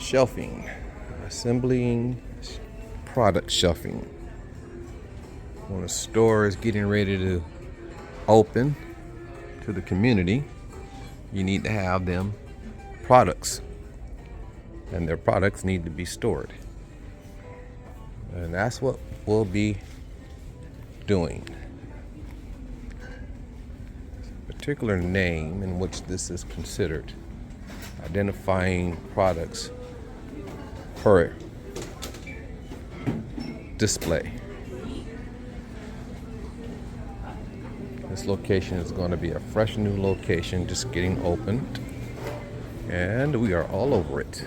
Shelving, assembling product shelving. When a store is getting ready to open to the community, you need to have them products, and their products need to be stored. And that's what we'll be doing. Particular name in which this is considered identifying products per display. This location is going to be a fresh new location, just getting opened, and we are all over it.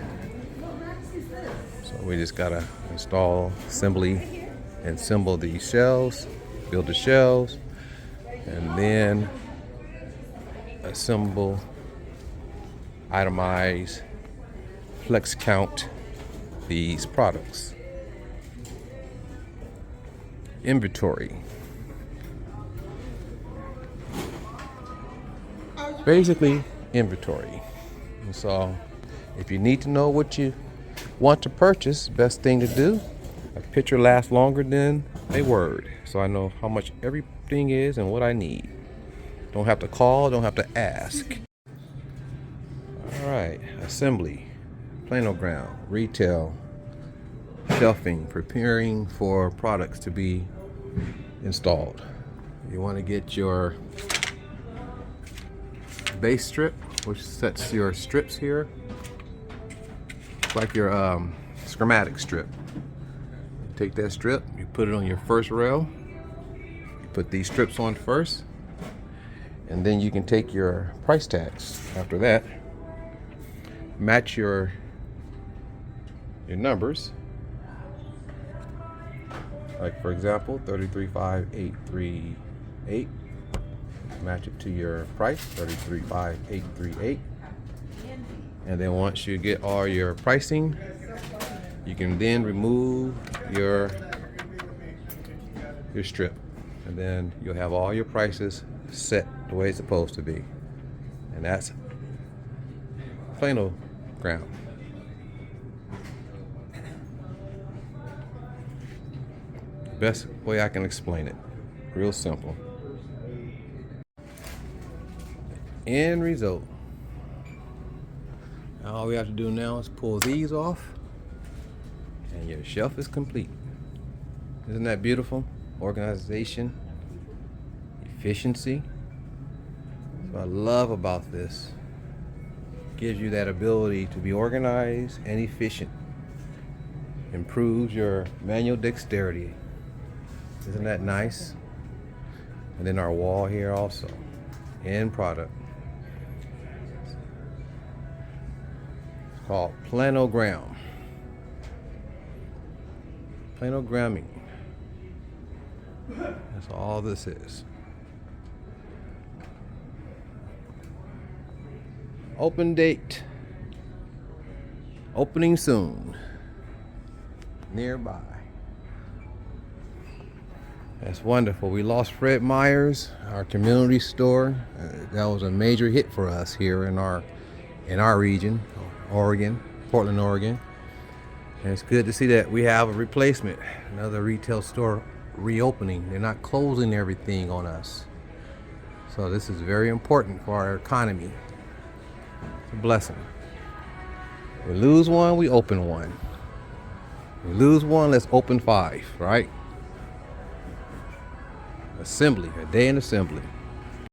So we just gotta install, assemble these shelves, build the shelves, and then assemble, itemize, flex count these products. Inventory. Basically, inventory. And so, if you need to know what you want to purchase, best thing to do, a picture lasts longer than a word. So I know how much everything is and what I need. Don't have to call, don't have to ask. All right, assembly, planogram, retail, shelving, preparing for products to be installed. You want to get your base strip, which sets your strips here. It's like your schematic strip. You take that strip, you put it on your first rail. You put these strips on first, and then you can take your price tags after that, match your numbers. Like for example, 335838. Match it to your price, 335838. And then once you get all your pricing, you can then remove your strip, and then you'll have all your prices set the way it's supposed to be. And that's Planogram. Best way I can explain it. Real simple. End result. All we have to do now is pull these off, and your shelf is complete. Isn't that beautiful? Organization, efficiency. What I love about this, gives you that ability to be organized and efficient. Improves your manual dexterity. Isn't that nice? And then our wall here also. End product. It's called Planogram. Planogramming. That's all this is. Open date. Opening soon. Nearby. That's wonderful. We lost Fred Meyer's, our community store. That was a major hit for us here in our region, Oregon, Portland, Oregon. And it's good to see that we have a replacement, another retail store reopening. They're not closing everything on us. So this is very important for our economy. It's a blessing. We lose one, we open one. We lose one, let's open 5, right? Assembly, a day in assembly.